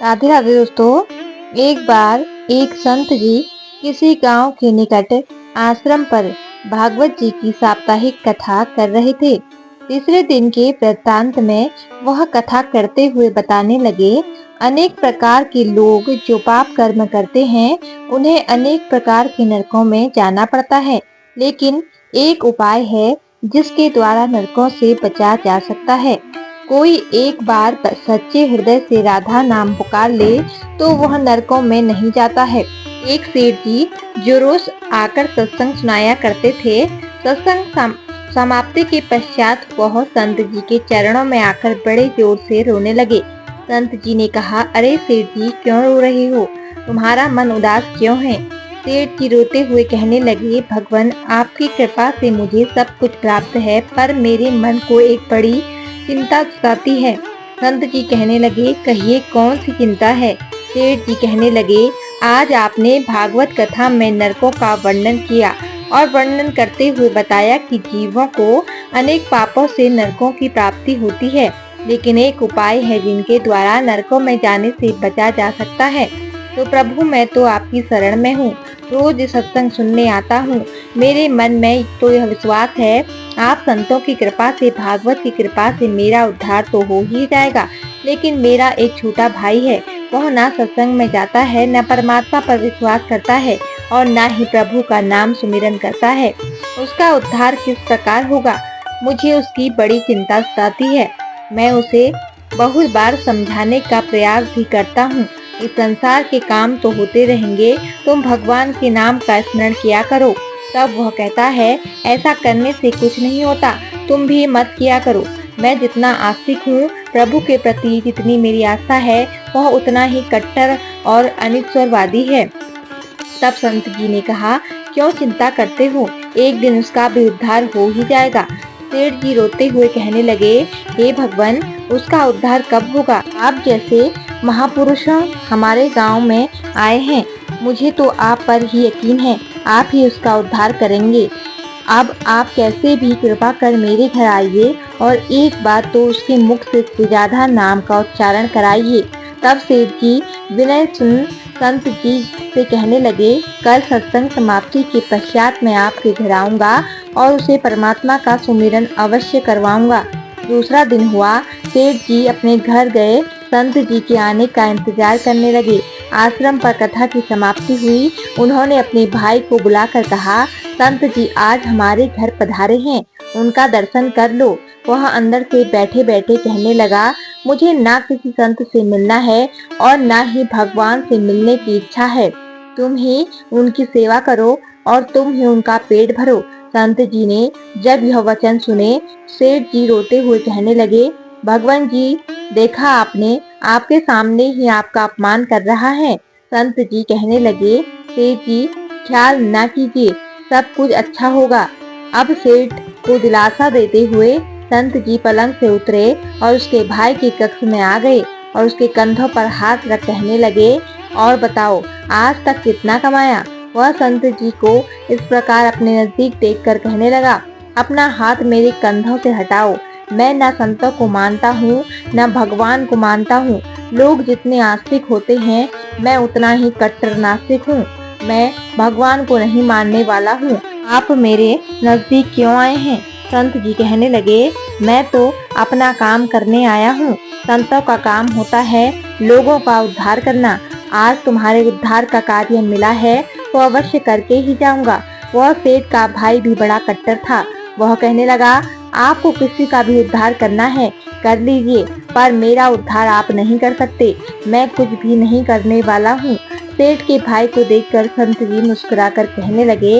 राधे राधे दोस्तों। एक बार एक संत जी किसी गांव के निकट आश्रम पर भागवत जी की साप्ताहिक कथा कर रहे थे। तीसरे दिन के वृत्तांत में वह कथा करते हुए बताने लगे, अनेक प्रकार के लोग जो पाप कर्म करते हैं उन्हें अनेक प्रकार के नरकों में जाना पड़ता है, लेकिन एक उपाय है जिसके द्वारा नरकों से बचा जा सकता है। कोई एक बार सच्चे हृदय से राधा नाम पुकार ले तो वह नरकों में नहीं जाता है। एक सेठ जी जो रोज आकर सत्संग सुनाया करते थे, सत्संग समाप्ति के पश्चात वह संत जी के चरणों में आकर बड़े जोर से रोने लगे। संत जी ने कहा, अरे सेठ जी क्यों रो रहे हो? तुम्हारा मन उदास क्यों है? सेठ जी रोते हुए कहने लगे, भगवान आपकी कृपा से मुझे सब कुछ प्राप्त है, पर मेरे मन को एक बड़ी चिंता सताती है। संत जी कहने लगे, कहिए कौन सी चिंता है? सेठ जी कहने लगे, आज आपने भागवत कथा में नरकों का वर्णन किया और वर्णन करते हुए बताया कि जीवों को अनेक पापों से नरकों की प्राप्ति होती है, लेकिन एक उपाय है जिनके द्वारा नरकों में जाने से बचा जा सकता है। तो प्रभु मैं तो आपकी शरण में हूँ, रोज सत्संग सुनने आता हूँ। मेरे मन में तो यह विश्वास है आप संतों की कृपा से, भागवत की कृपा से मेरा उद्धार तो हो ही जाएगा, लेकिन मेरा एक छोटा भाई है, वह ना सत्संग में जाता है, न परमात्मा पर विश्वास करता है और न ही प्रभु का नाम सुमिरन करता है। उसका उद्धार किस प्रकार होगा? मुझे उसकी बड़ी चिंता सताती है। मैं उसे बहुत बार समझाने का प्रयास भी करता हूँ। इस संसार के काम तो होते रहेंगे, तुम भगवान के नाम का स्मरण किया करो। तब वह कहता है, ऐसा करने से कुछ नहीं होता, तुम भी मत किया करो। मैं जितना आस्तिक हूँ प्रभु के प्रति, जितनी मेरी आस्था है, वह उतना ही कट्टर और अनिश्वरवादी है। तब संत जी ने कहा, क्यों चिंता करते हो? एक दिन उसका भी उद्धार हो ही जाएगा। सेठ जी रोते हुए कहने लगे, हे भगवान उसका उद्धार कब होगा? आप जैसे महापुरुषों हमारे गांव में आए हैं, मुझे तो आप पर ही यकीन है, आप ही उसका उद्धार करेंगे। अब आप कैसे भी कृपा कर मेरे घर आइए और एक बार तो उसके मुख से सुजाता नाम का उच्चारण कराइए। तब सेठ जी विनय सुन संत जी से कहने लगे, कल सत्संग समाप्ति के पश्चात मैं आपके घर आऊंगा और उसे परमात्मा का सुमिरन अवश्य करवाऊंगा। दूसरा दिन हुआ, सेठ जी अपने घर गए, संत जी के आने का इंतजार करने लगे। आश्रम पर कथा की समाप्ति हुई। उन्होंने अपने भाई को बुलाकर कहा, संत जी आज हमारे घर पधारे हैं, उनका दर्शन कर लो। वह अंदर से बैठे बैठे कहने लगा, मुझे ना किसी संत से मिलना है और ना ही भगवान से मिलने की इच्छा है। तुम ही उनकी सेवा करो और तुम ही उनका पेट भरो। संत जी ने जब यह वचन सुने, सेठ जी रोते हुए कहने लगे, भगवान जी देखा आपने, आपके सामने ही आपका अपमान कर रहा है। संत जी कहने लगे, सेठ जी ख्याल ना कीजिए, सब कुछ अच्छा होगा। अब सेठ को दिलासा देते हुए संत जी पलंग से उतरे और उसके भाई के कक्ष में आ गए और उसके कंधों पर हाथ रख कहने लगे, और बताओ आज तक कितना कमाया? वह संत जी को इस प्रकार अपने नजदीक देखकर कहने लगा, अपना हाथ मेरे कंधों से हटाओ। मैं न संतों को मानता हूँ न भगवान को मानता हूँ। लोग जितने आस्तिक होते हैं, मैं उतना ही कट्टर नास्तिक हूँ। मैं भगवान को नहीं मानने वाला हूँ। आप मेरे नजदीक क्यों आए हैं? संत जी कहने लगे, मैं तो अपना काम करने आया हूँ। संतों का काम होता है लोगों का उद्धार करना। आज तुम्हारे उद्धार का कार्य मिला है तो अवश्य करके ही जाऊंगा। वह सेठ का भाई भी बड़ा कट्टर था। वह कहने लगा, आपको किसी का भी उद्धार करना है कर लीजिए, पर मेरा उद्धार आप नहीं कर सकते। मैं कुछ भी नहीं करने वाला हूँ। सेठ के भाई को देखकर संत जी मुस्कुराकर कहने लगे,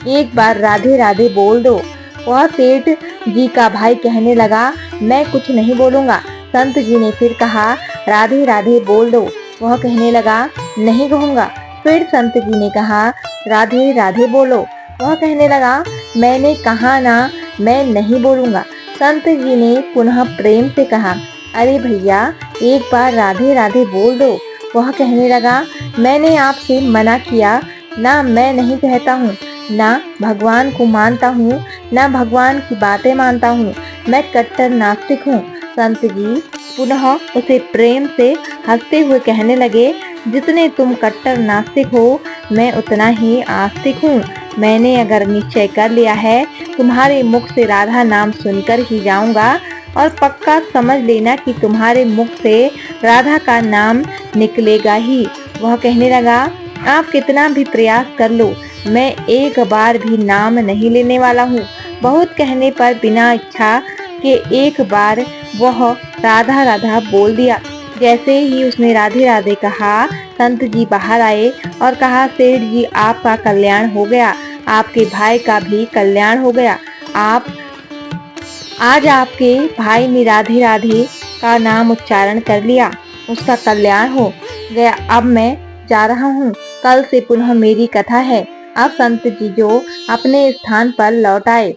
एक बार राधे राधे बोल दो। वह सेठ जी का भाई कहने लगा, मैं कुछ नहीं बोलूँगा। संत जी ने फिर कहा, राधे राधे बोल दो। वह कहने लगा, नहीं कहूँगा। फिर संत जी ने कहा, राधे राधे बोलो। वह कहने लगा, मैंने कहा ना, मैं नहीं बोलूँगा। संत जी ने पुनः प्रेम से कहा, अरे भैया एक बार राधे राधे बोल दो। वह कहने लगा, मैंने आपसे मना किया ना, मैं नहीं कहता हूँ, ना भगवान को मानता हूँ ना भगवान की बातें मानता हूँ। मैं कट्टर नास्तिक हूँ। संत जी पुनः उसे प्रेम से हंसते हुए कहने लगे, जितने तुम कट्टर नास्तिक हो, मैं उतना ही आस्तिक हूँ। मैंने अगर निश्चय कर लिया है, तुम्हारे मुख से राधा नाम सुनकर ही जाऊंगा, और पक्का समझ लेना कि तुम्हारे मुख से राधा का नाम निकलेगा ही। वह कहने लगा, आप कितना भी प्रयास कर लो, मैं एक बार भी नाम नहीं लेने वाला हूँ। बहुत कहने पर बिना इच्छा के एक बार वह राधा राधा बोल दिया। जैसे ही उसने राधे राधे कहा, संत जी बाहर आए और कहा, सेठ जी, आपका कल्याण हो गया, आपके भाई का भी कल्याण हो गया। आज आपके भाई ने राधे राधे का नाम उच्चारण कर लिया, उसका कल्याण हो गया। अब मैं जा रहा हूँ, कल से पुनः मेरी कथा है। अब संत जी जो अपने स्थान पर लौट आए।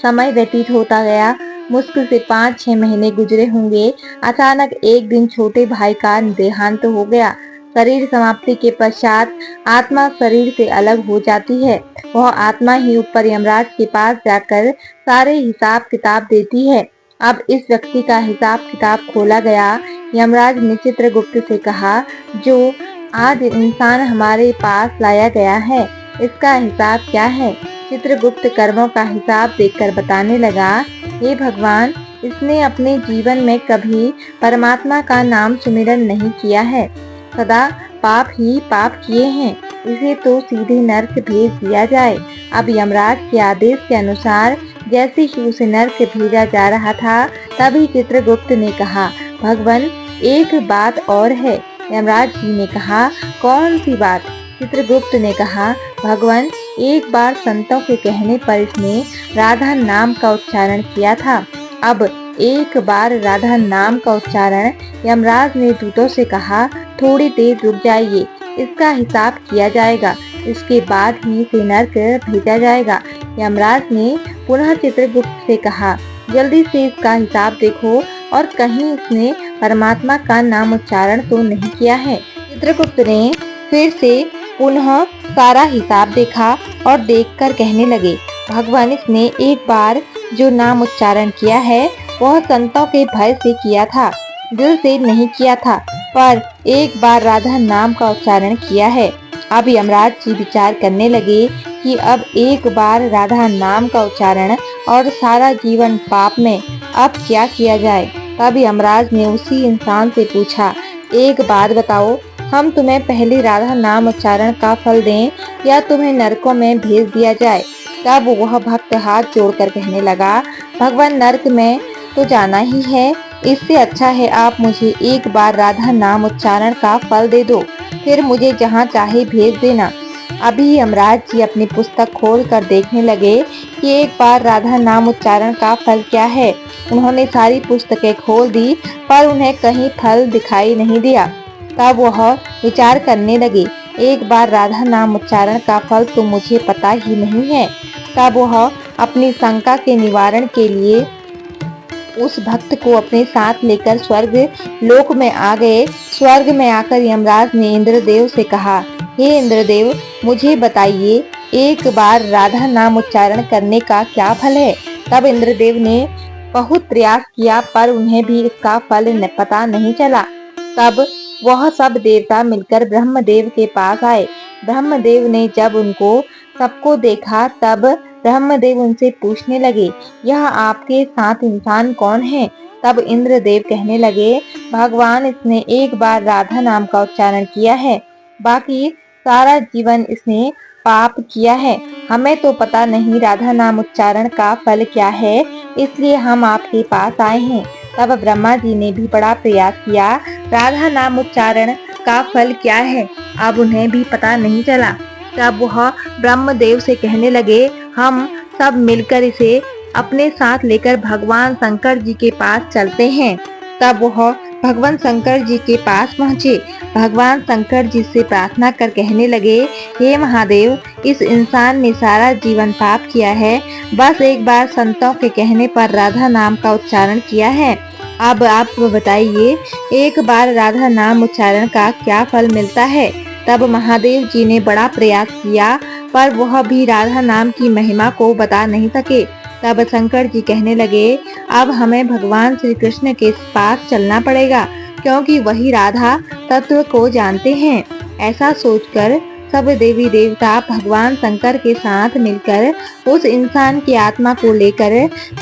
समय व्यतीत होता गया। मुश्किल से 5-6 महीने गुजरे होंगे। अचानक एक दिन छोटे भाई का देहांत हो गया। शरीर समाप्ति के पश्चात आत्मा शरीर से अलग हो जाती है। वह आत्मा ही ऊपर यमराज के पास जाकर सारे हिसाब किताब देती है। अब इस व्यक्ति का हिसाब किताब खोला गया। यमराज ने चित्रगुप्त से कहा, जो आज इंसान हमारे पास लाया गया है, इसका हिसाब क्या है? चित्रगुप्त कर्मों का हिसाब देखकर बताने लगा, हे भगवान, इसने अपने जीवन में कभी परमात्मा का नाम सुमिरन नहीं किया है, सदा पाप ही पाप किए हैं, इसे तो सीधे नरक भेज दिया जाए। अब यमराज के आदेश के अनुसार जैसे ही उसे नरक भेजा जा रहा था, तभी चित्रगुप्त ने कहा, भगवान, एक बात और है। यमराज जी ने कहा, कौन सी बात? चित्रगुप्त ने कहा, भगवान, एक बार संतों के कहने पर इसने राधा नाम का उच्चारण किया था। अब एक बार राधा नाम का उच्चारण यमराज ने दूतों से कहा, थोड़ी देर रुक जाइए, इसका हिसाब किया जाएगा, इसके बाद ही इसे नरक भेजा जाएगा। यमराज ने पुनः चित्रगुप्त से कहा, जल्दी से इसका हिसाब देखो और कहीं इसने परमात्मा का नाम उच्चारण तो नहीं किया है। चित्रगुप्त ने फिर से पुनः सारा हिसाब देखा और देखकर कहने लगे, भगवान, इसने एक बार जो नाम उच्चारण किया है वह संतों के भय से किया था, दिल से नहीं किया था, पर एक बार राधा नाम का उच्चारण किया है। अब यमराज जी विचार करने लगे कि अब एक बार राधा नाम का उच्चारण और सारा जीवन पाप में, अब क्या किया जाए? तब यमराज ने उसी इंसान से पूछा, एक बात बताओ, हम तुम्हें पहले राधा नाम उच्चारण का फल दें या तुम्हें नरकों में भेज दिया जाए? तब वह भक्त हाथ जोड़कर कहने लगा, भगवान, नरक में तो जाना ही है, इससे अच्छा है आप मुझे एक बार राधा नाम उच्चारण का फल दे दो, फिर मुझे जहाँ चाहे भेज देना। अभी यमराज जी अपनी पुस्तक खोल कर देखने लगे कि एक बार राधा नाम उच्चारण का फल क्या है। उन्होंने सारी पुस्तकें खोल दी, पर उन्हें कहीं फल दिखाई नहीं दिया। तब वह विचार करने लगे, एक बार राधा नाम उच्चारण का फल तो मुझे पता ही नहीं है। तब वह अपनी शंका के निवारण के लिए उस भक्त को अपने साथ लेकर स्वर्ग लोक में आ गए। स्वर्ग में आकर यमराज ने इंद्रदेव से कहा, हे इंद्रदेव, मुझे बताइए, एक बार राधा नाम उच्चारण करने का क्या फल है? तब इंद्रदेव ने बहुत प्रयास किया, पर उन्हें भी इसका फल पता नहीं चला। तब वह सब देवता मिलकर ब्रह्मदेव के पास आए। ब्रह्मदेव ने जब उनको सबको देखा, तब ब्रह्मदेव उनसे पूछने लगे, यह आपके साथ इंसान कौन है? तब इंद्रदेव कहने लगे, भगवान, इसने एक बार राधा नाम का उच्चारण किया है, बाकी सारा जीवन इसने पाप किया है। हमें तो पता नहीं राधा नाम उच्चारण का फल क्या है, इसलिए हम आपके पास आए हैं। तब ब्रह्मा जी ने भी बड़ा प्रयास किया, राधा नाम उच्चारण का फल क्या है, अब उन्हें भी पता नहीं चला। तब वह ब्रह्मदेव से कहने लगे, हम सब मिलकर इसे अपने साथ लेकर भगवान शंकर जी के पास चलते हैं। तब वह भगवान शंकर जी के पास पहुँचे। भगवान शंकर जी से प्रार्थना कर कहने लगे, हे महादेव, इस इंसान ने सारा जीवन पाप किया है, बस एक बार संतों के कहने पर राधा नाम का उच्चारण किया है। अब आप बताइए, एक बार राधा नाम उच्चारण का क्या फल मिलता है? तब महादेव जी ने बड़ा प्रयास किया, पर वह भी राधा नाम की महिमा को बता नहीं सके। तब शंकर जी कहने लगे, अब हमें भगवान श्री कृष्ण के पास चलना पड़ेगा, क्योंकि वही राधा तत्व को जानते हैं। ऐसा सोचकर सब देवी देवता भगवान शंकर के साथ मिलकर उस इंसान की आत्मा को लेकर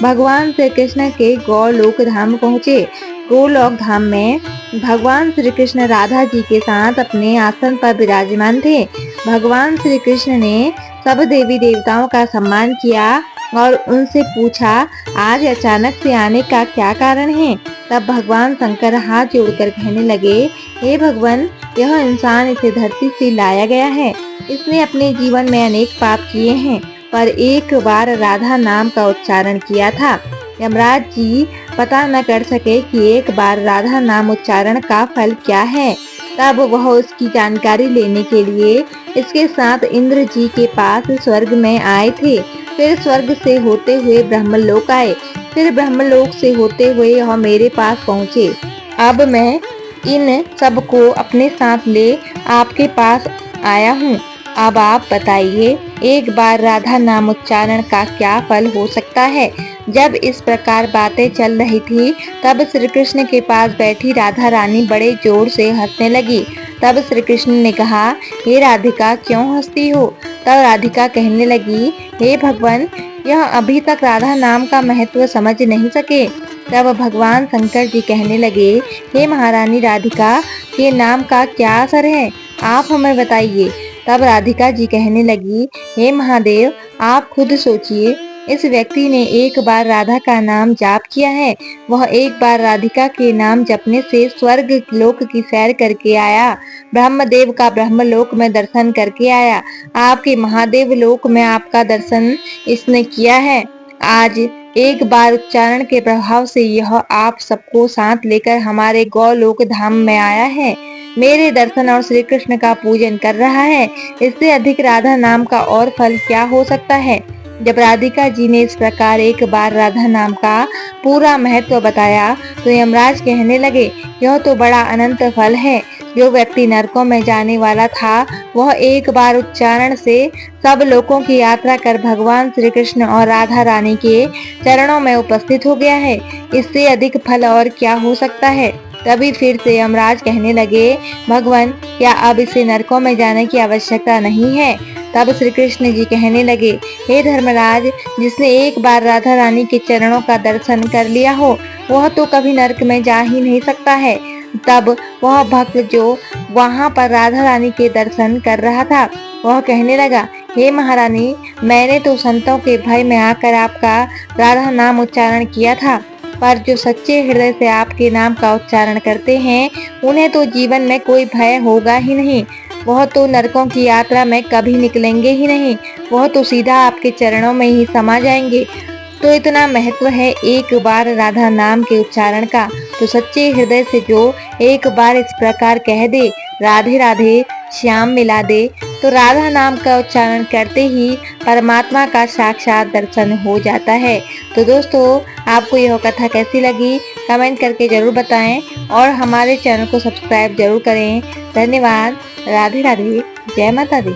भगवान श्री कृष्ण के गोलोक धाम पहुँचे। गोलोक धाम में भगवान श्री कृष्ण राधा जी के साथ अपने आसन पर विराजमान थे। भगवान श्री कृष्ण ने सब देवी देवताओं का सम्मान किया और उनसे पूछा, आज अचानक से आने का क्या कारण है। तब भगवान शंकर हाथ जोड़कर कहने लगे, हे भगवान, यह इंसान इसे धरती से लाया गया है। इसने अपने जीवन में अनेक पाप किए हैं, पर एक बार राधा नाम का उच्चारण किया था। यमराज जी पता न कर सके कि एक बार राधा नाम उच्चारण का फल क्या है। तब वह उसकी जानकारी लेने के लिए इसके साथ इंद्र जी के पास स्वर्ग में आए थे। फिर स्वर्ग से होते हुए ब्रह्मलोक आए। फिर ब्रह्मलोक से होते हुए यह मेरे पास पहुँचे। अब मैं इन सबको अपने साथ ले आपके पास आया हूँ। अब आप बताइए, एक बार राधा नाम उच्चारण का क्या फल हो सकता है। जब इस प्रकार बातें चल रही थी, तब श्री कृष्ण के पास बैठी राधा रानी बड़े जोर से हंसने लगी। तब श्री कृष्ण ने कहा, हे राधिका, क्यों हंसती हो। तब राधिका कहने लगी, हे भगवान, यह अभी तक राधा नाम का महत्व समझ नहीं सके। तब भगवान शंकर जी कहने लगे, हे महारानी राधिका, के नाम का क्या असर है, आप हमें बताइए। तब राधिका जी कहने लगी, हे महादेव, आप खुद सोचिए, इस व्यक्ति ने एक बार राधा का नाम जाप किया है। वह एक बार राधिका के नाम जपने से स्वर्ग लोक की सैर करके आया, ब्रह्मदेव का ब्रह्मलोक में दर्शन करके आया, आपके महादेव लोक में आपका दर्शन इसने किया है। आज एक बार उच्चारण के प्रभाव से यह आप सबको साथ लेकर हमारे गौलोक धाम में आया है, मेरे दर्शन और श्री कृष्ण का पूजन कर रहा है। इससे अधिक राधा नाम का और फल क्या हो सकता है। जब राधिका जी ने इस प्रकार एक बार राधा नाम का पूरा महत्व बताया, तो यमराज कहने लगे, यह तो बड़ा अनंत फल है। जो व्यक्ति नरकों में जाने वाला था, वह एक बार उच्चारण से सब लोगों की यात्रा कर भगवान श्री कृष्ण और राधा रानी के चरणों में उपस्थित हो गया है। इससे अधिक फल और क्या हो सकता है। तभी फिर से यमराज कहने लगे, भगवान, क्या अब इसे नरकों में जाने की आवश्यकता नहीं है। तब श्री कृष्ण जी कहने लगे, हे धर्मराज, जिसने एक बार राधा रानी के चरणों का दर्शन कर लिया हो, वह तो कभी नरक में जा ही नहीं सकता है। तब वह भक्त जो वहां पर राधा रानी के दर्शन कर रहा था, वह कहने लगा, हे महारानी, मैंने तो संतों के भय में आकर आपका राधा नाम उच्चारण किया था, पर जो सच्चे हृदय से आपके नाम का उच्चारण करते हैं, उन्हें तो जीवन में कोई भय होगा ही नहीं। वह तो नरकों की यात्रा में कभी निकलेंगे ही नहीं। वह तो सीधा आपके चरणों में ही समा जाएंगे। तो इतना महत्व है एक बार राधा नाम के उच्चारण का। तो सच्चे हृदय से जो एक बार इस प्रकार कह दे, राधे राधे श्याम मिला दे, तो राधा नाम का उच्चारण करते ही परमात्मा का साक्षात दर्शन हो जाता है। तो दोस्तों, आपको यह कथा कैसी लगी, कमेंट करके जरूर बताएं और हमारे चैनल को सब्सक्राइब जरूर करें। धन्यवाद। राधे राधे। जय माता दी।